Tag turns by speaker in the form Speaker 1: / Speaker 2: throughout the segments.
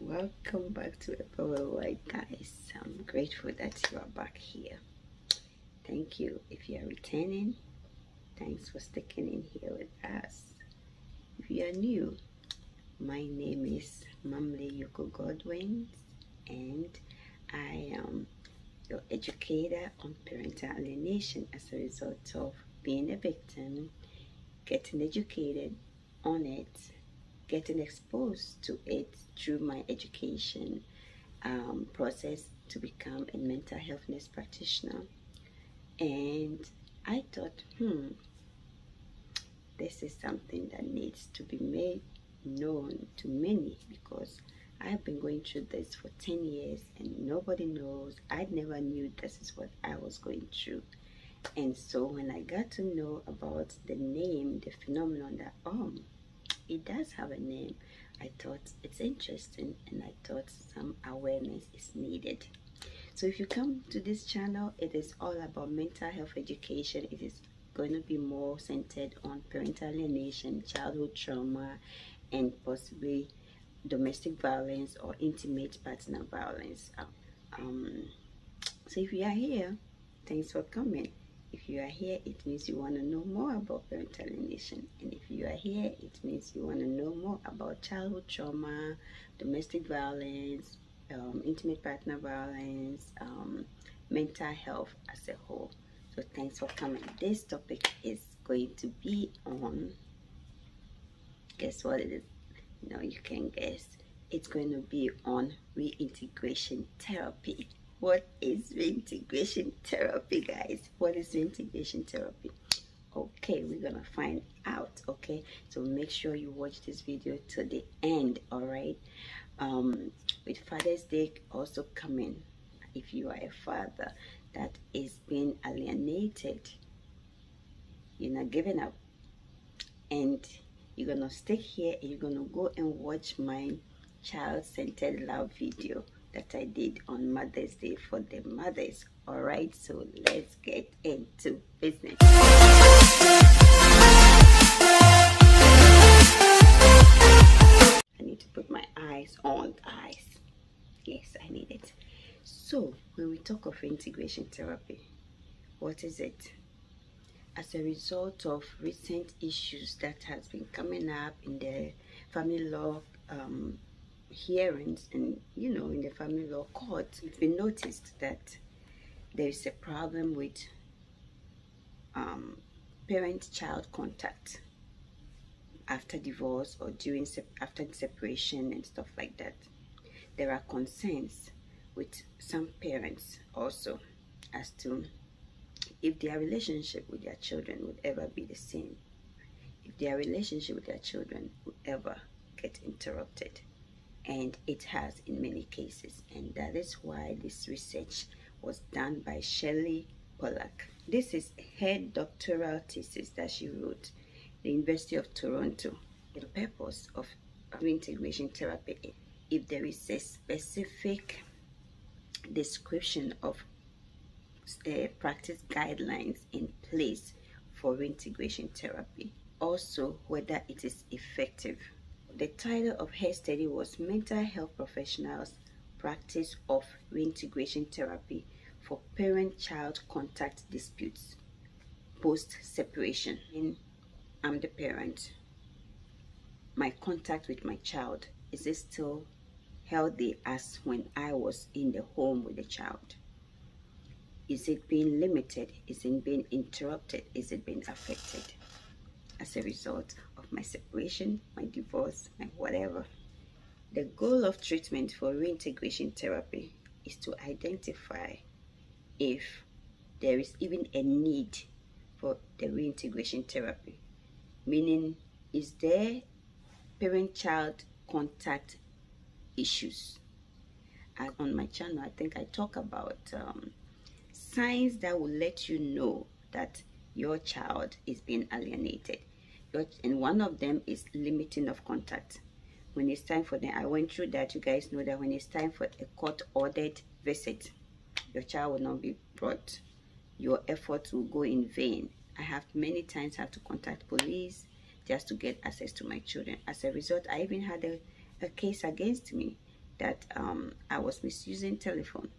Speaker 1: Welcome back to Eppa Worldwide, guys. I'm grateful that you are back here. Thank you if you are returning. Thanks for sticking in here with us. If you are new, my name is 𝒮𝓅𝓅𝓅𝓅𝓅𝓅𝓅𝓅𝓅𝓅 and I am your educator on parental alienation as a result of being a victim, getting educated on it, getting exposed to it through my education process to become a mental health nurse practitioner. And I thought, this is something that needs to be made known to many, because I've been going through this for 10 years and nobody knows. I never knew this is what I was going through. And so when I got to know about the name, the phenomenon that it does have a name, I thought it's interesting and I thought some awareness is needed. So if you come to this channel, it is all about mental health education. It is going to be more centered on parental alienation, childhood trauma, and possibly domestic violence or intimate partner violence. So if you are here, thanks for coming. If you are here, it means you want to know more about parental alienation. And if you are here, it means you want to know more about childhood trauma, domestic violence, intimate partner violence, mental health as a whole. So thanks for coming. This topic is going to be on, guess what it is? No, you can guess. It's going to be on reintegration therapy. What is reintegration therapy, guys? What is reintegration therapy? Okay, we're gonna find out. Okay, so make sure you watch this video to the end. All right. With Father's Day also coming, if you are a father that is being alienated, you're not giving up, and you're gonna stick here and you're gonna go and watch my child-centered love video that I did on Mother's Day for the mothers. All right, so let's get into business. I need to put my eyes on the eyes. Yes, I need it. So when we talk of reintegration therapy, what is it? As a result of recent issues that has been coming up in the family law hearings and in the family law court, it's been noticed that there is a problem with parent-child contact after divorce or after separation and stuff like that. There are concerns with some parents also as to if their relationship with their children would ever be the same, if their relationship with their children would ever get interrupted. And it has in many cases, and that is why this research was done by 𝒫𝓁𝑒𝒶𝓈𝑒. This is her doctoral thesis that she wrote at the University of Toronto. The purpose of reintegration therapy, if there is a specific description of practice guidelines in place for reintegration therapy, also whether it is effective. The title of her study was Mental Health Professionals' Practice of Reintegration Therapy for Parent-Child Contact Disputes Post-Separation. I'm the parent. My contact with my child, is it still healthy as when I was in the home with the child? Is it being limited? Is it being interrupted? Is it being affected as a result of my separation, my divorce, my whatever? The goal of treatment for reintegration therapy is to identify if there is even a need for the reintegration therapy. Meaning, is there parent-child contact issues? And on my channel, I think I talk about signs that will let you know that your child is being alienated. And one of them is limiting of contact. When it's time for them, I went through that. You guys know that when it's time for a court-ordered visit, your child will not be brought. Your efforts will go in vain. I have many times had to contact police just to get access to my children. As a result, I even had a case against me that I was misusing telephone,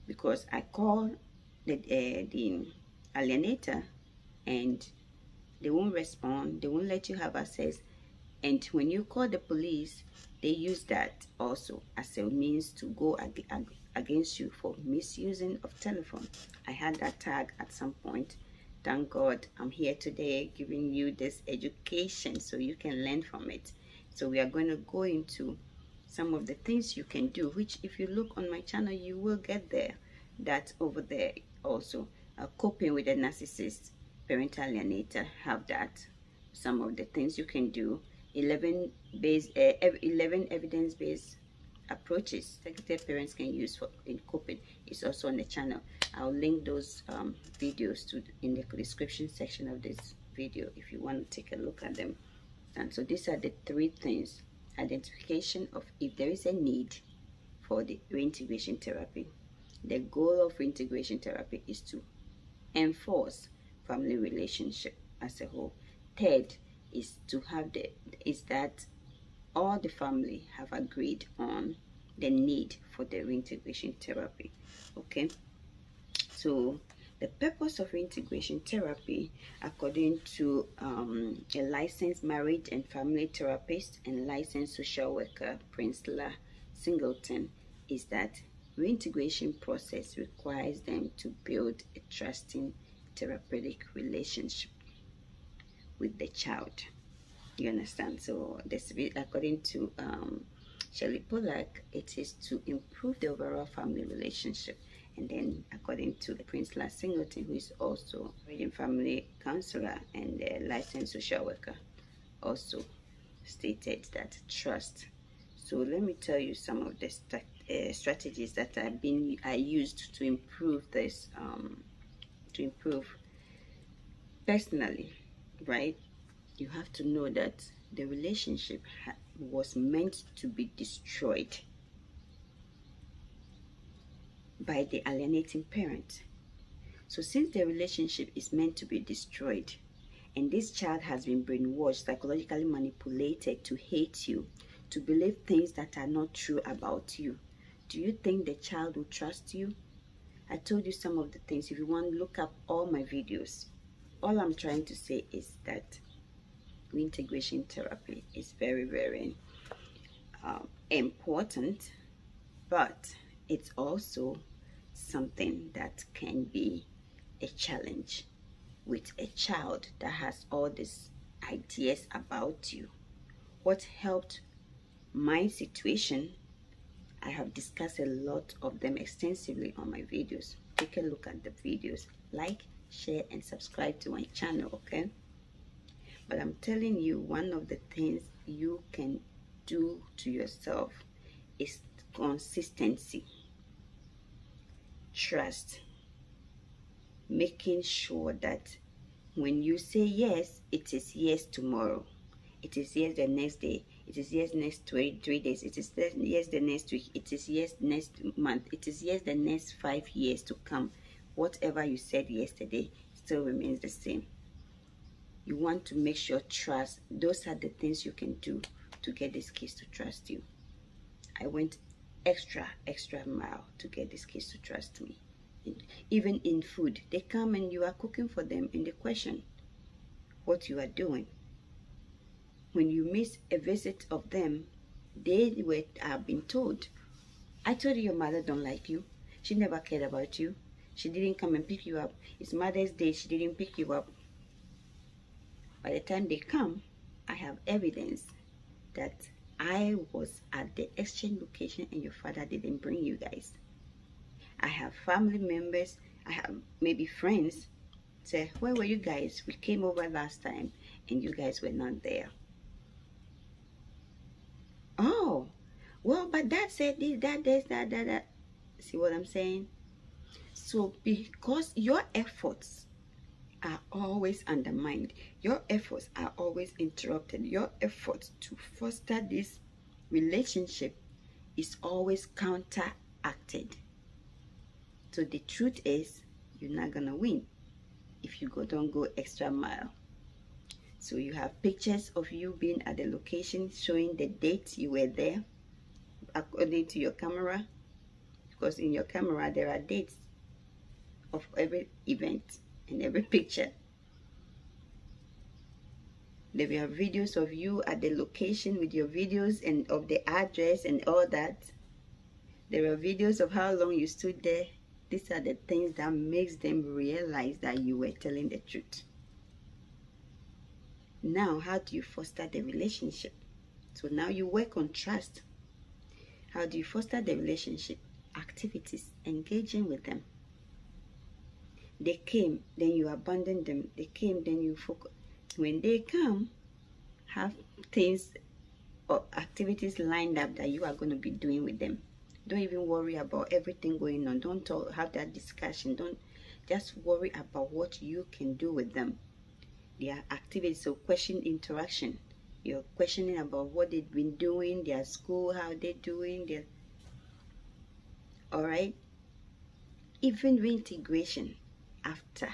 Speaker 1: because I called the alienator and they won't respond, they won't let you have access. And when you call the police, they use that also as a means to go against you for misusing of telephone. I had that tag at some point. Thank God I'm here today giving you this education so you can learn from it. So we are going to go into some of the things you can do, which if you look on my channel, you will get there. That's over there also. Coping with a narcissist, parental alienator, have that. Some of the things you can do. 11 evidence-based approaches executive parents can use in coping is also on the channel. I'll link those videos in the description section of this video if you want to take a look at them. And so these are the 3 things: identification of if there is a need for the reintegration therapy. The goal of reintegration therapy is to enforce family relationship as a whole. Third is to have that all the family have agreed on the need for the reintegration therapy. Okay, so the purpose of reintegration therapy, according to a licensed marriage and family therapist and licensed social worker, 𝒮𝓈𝓅 Singleton, is that reintegration process requires them to build a trusting therapeutic relationship with the child. You understand? So this, according to Shirley Pollack, it is to improve the overall family relationship. And then according to the 𝒮𝓈𝓅 Singleton, who is also a family counselor and a licensed social worker, also stated that trust. So let me tell you some of the strategies that I used to improve this, personally, right? You have to know that the relationship was meant to be destroyed by the alienating parent. So since the relationship is meant to be destroyed, and this child has been brainwashed, psychologically manipulated to hate you, to believe things that are not true about you, do you think the child will trust you? I told you some of the things. If you want to look up all my videos, all I'm trying to say is that reintegration therapy is very, very important, but it's also something that can be a challenge with a child that has all these ideas about you. What helped my situation, I have discussed a lot of them extensively on my videos. Take a look at the videos, like, share and subscribe to my channel, okay? But I'm telling you, one of the things you can do to yourself is consistency, trust, making sure that when you say yes, it is yes tomorrow, it is yes the next day, it is yes next 3 days, it is yes the next week, it is yes next month, it is yes the next 5 years to come. Whatever you said yesterday still remains the same. You want to make sure trust. Those are the things you can do to get these kids to trust you. I went extra mile to get these kids to trust me. Even in food, they come and you are cooking for them and they question what you are doing. When you miss a visit of them, they have been told, I told you your mother don't like you. She never cared about you. She didn't come and pick you up. It's Mother's Day, she didn't pick you up. By the time they come, I have evidence that I was at the exchange location and your father didn't bring you guys. I have family members, I have maybe friends say, where were you guys? We came over last time and you guys were not there. Oh, well, but Dad said this, that. See what I'm saying? So because your efforts are always undermined, your efforts are always interrupted, your efforts to foster this relationship is always counteracted. So the truth is, you're not gonna win if you don't go extra mile. So you have pictures of you being at the location showing the date you were there. according to your camera, because in your camera there are dates of every event and every picture. There will have videos of you at the location with your videos and of the address and all that. There are videos of how long you stood there. These are the things that makes them realize that you were telling the truth. Now, how do you foster the relationship? So now you work on trust. How do you foster the relationship? Activities, engaging with them. They came, then you abandon them. They came, then you focus. When they come, have things or activities lined up that you are going to be doing with them. Don't even worry about everything going on. Don't have that discussion. Don't just worry about what you can do with them. Their activities, so question interaction. You're questioning about what they've been doing, their school, how they're doing, all right. Even reintegration after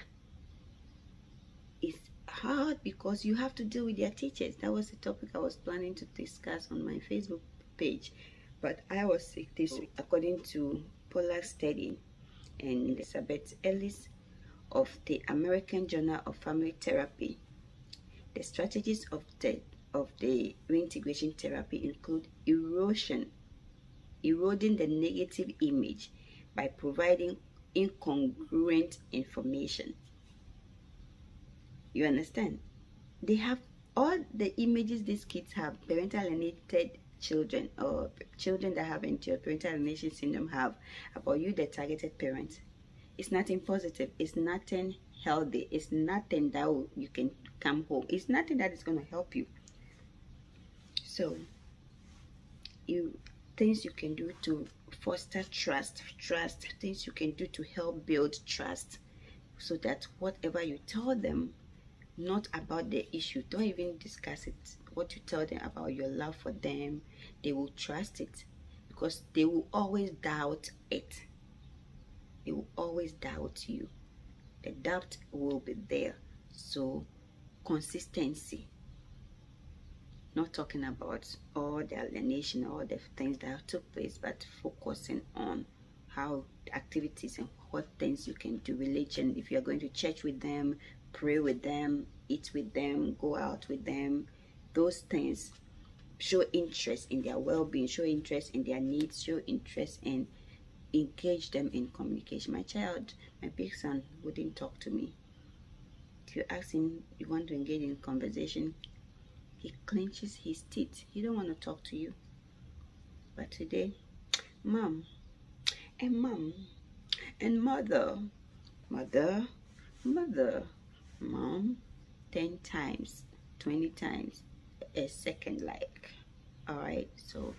Speaker 1: is hard because you have to deal with their teachers. That was the topic I was planning to discuss on my Facebook page, but I was sick this week. According to Pollack's study and Elizabeth Ellis of the American Journal of Family Therapy, the strategies of the reintegration therapy include eroding the negative image by providing incongruent information. You understand? They have all the images these kids have, parental alienated children or children that have parental alienation syndrome have about you, the targeted parent. It's nothing positive. It's nothing healthy. It's nothing that you can come home. It's nothing that is going to help you. So, things you can do to foster trust, things you can do to help build trust, so that whatever you tell them, not about the issue, don't even discuss it. What you tell them about your love for them, they will trust it, because they will always doubt it. They will always doubt you. The doubt will be there. So, consistency. Not talking about all the alienation, all the things that took place, but focusing on how activities and what things you can do. Religion, if you're going to church with them, pray with them, eat with them, go out with them, those things. Show interest in their well-being, show interest in their needs, show interest and engage them in communication. My big son wouldn't talk to me. If you ask him, you want to engage in conversation, he clenches his teeth. He don't want to talk to you. But today, mom and mother, mom, 10 times, 20 times a second, like. All right, so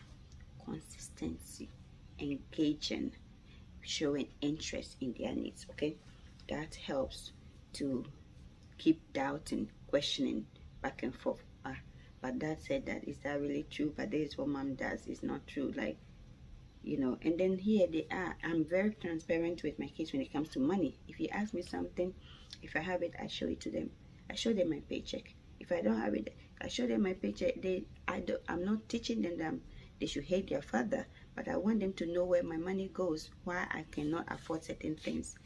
Speaker 1: consistency, engaging, showing interest in their needs. Okay, that helps to keep doubting, questioning back and forth. But that said, that is that really true? But this is what mom does. It's not true, like, you know. And then here they are. I'm very transparent with my kids when it comes to money. If you ask me something, if I have it, I show it to them. I show them my paycheck. If I don't have it, I show them my paycheck. I'm not teaching them that they should hate their father, but I want them to know where my money goes, why I cannot afford certain things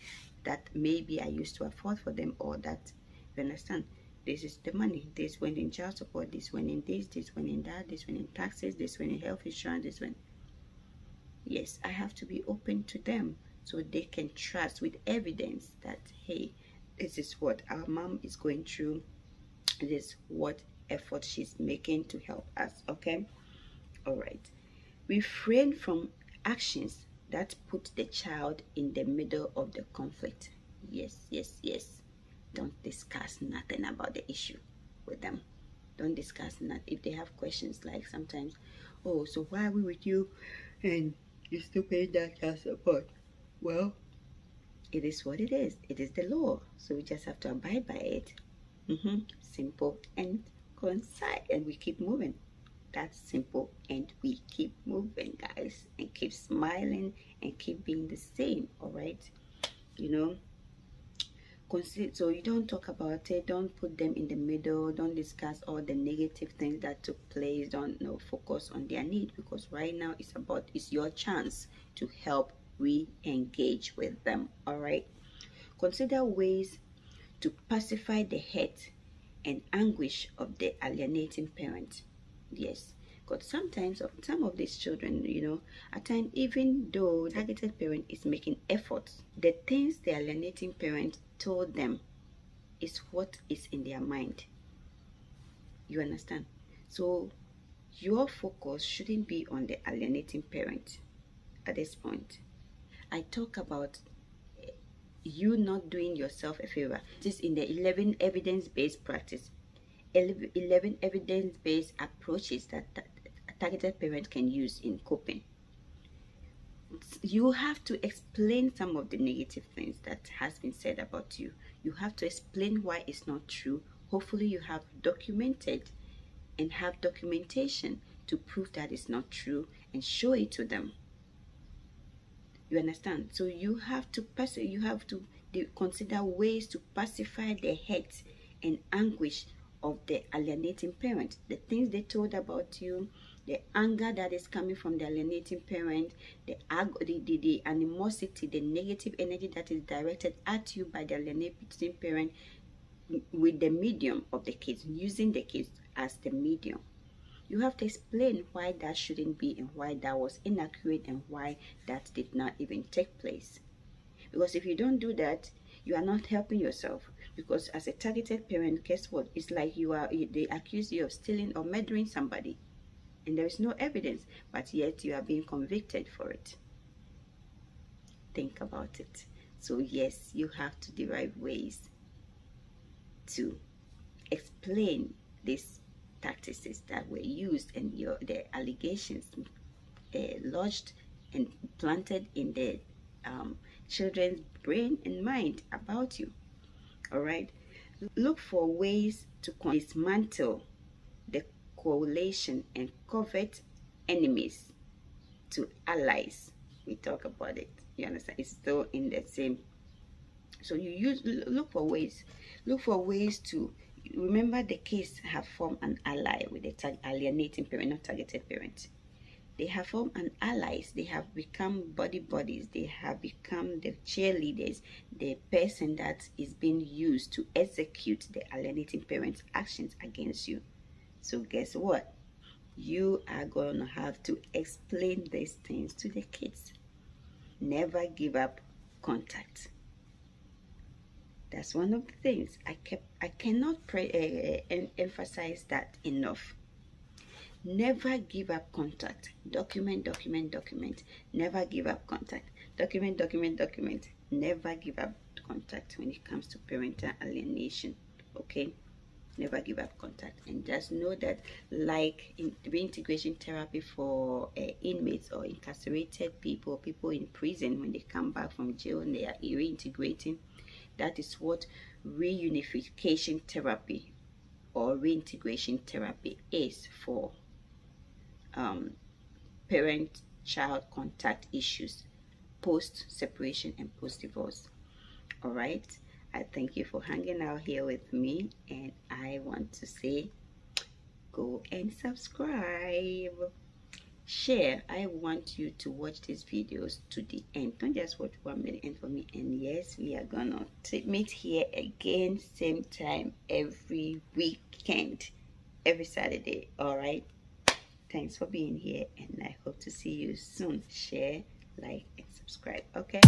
Speaker 1: that maybe I used to afford for them, or that, you understand, this is the money. This went in child support, this went in this went in that, this went in taxes, this went in health insurance, this went. Yes, I have to be open to them so they can trust with evidence that, hey, this is what our mom is going through. This is what effort she's making to help us. Okay, all right. Refrain from actions that put the child in the middle of the conflict. Yes. Don't discuss nothing about the issue with them. Don't discuss nothing. If they have questions, like sometimes, oh, so why are we with you and you still pay that child support? Well, it is what it is. It is the law, so we just have to abide by it. Simple and concise, and we keep moving. That's simple, and we keep moving, guys, and keep smiling and keep being the same. All right, you know, So you don't talk about it, don't put them in the middle, don't discuss all the negative things that took place, don't focus on their need, because right now it's your chance to help re-engage with them. All right, consider ways to pacify the hurt and anguish of the alienating parent. Yes, because sometimes some of these children, at times, even though the targeted parent is making efforts, the things the alienating parent told them is what is in their mind. You understand? So your focus shouldn't be on the alienating parent at this point. I talk about you not doing yourself a favor. This is in the 11 evidence-based practice, 11 evidence-based approaches that a targeted parent can use in coping. You have to explain some of the negative things that has been said about you. You have to explain why it's not true. Hopefully you have documented and have documentation to prove that it's not true and show it to them. You understand? So you have to consider ways to pacify the hurt and anguish of the alienating parent. The things they told about you, the anger that is coming from the alienating parent, the animosity, the negative energy that is directed at you by the alienating parent with the medium of the kids, using the kids as the medium. You have to explain why that shouldn't be and why that was inaccurate and why that did not even take place. Because if you don't do that, you are not helping yourself. Because as a targeted parent, guess what? It's like they accuse you of stealing or murdering somebody. And there is no evidence, but yet you are being convicted for it. Think about it. So yes, you have to derive ways to explain these tactics that were used and the allegations lodged and planted in the children's brain and mind about you. All right, look for ways to dismantle the coalition and covert enemies to allies. We talk about it. You understand? It's still in the same. So you look for ways to remember the kids have formed an ally with the alienating parent, not targeted parent. They have formed an allies. They have become buddies. They have become the cheerleaders, the person that is being used to execute the alienating parent's actions against you. So guess what? You are going to have to explain these things to the kids. Never give up contact. That's one of the things I cannot emphasize that enough. Never give up contact. Document. Never give up contact. Document. Never give up contact when it comes to parental alienation. Okay? Never give up contact. And just know that, like in reintegration therapy for inmates or incarcerated people in prison, when they come back from jail and they are reintegrating, that is what reunification therapy or reintegration therapy is for parent-child contact issues, post-separation and post-divorce. All right, I thank you for hanging out here with me, and I want to say go and subscribe, share. I want you to watch these videos to the end. Don't just watch 1 minute end for me. And yes, we are gonna meet here again, same time every weekend, every Saturday. All right, thanks for being here, and I hope to see you soon. Share, like, and subscribe. Okay.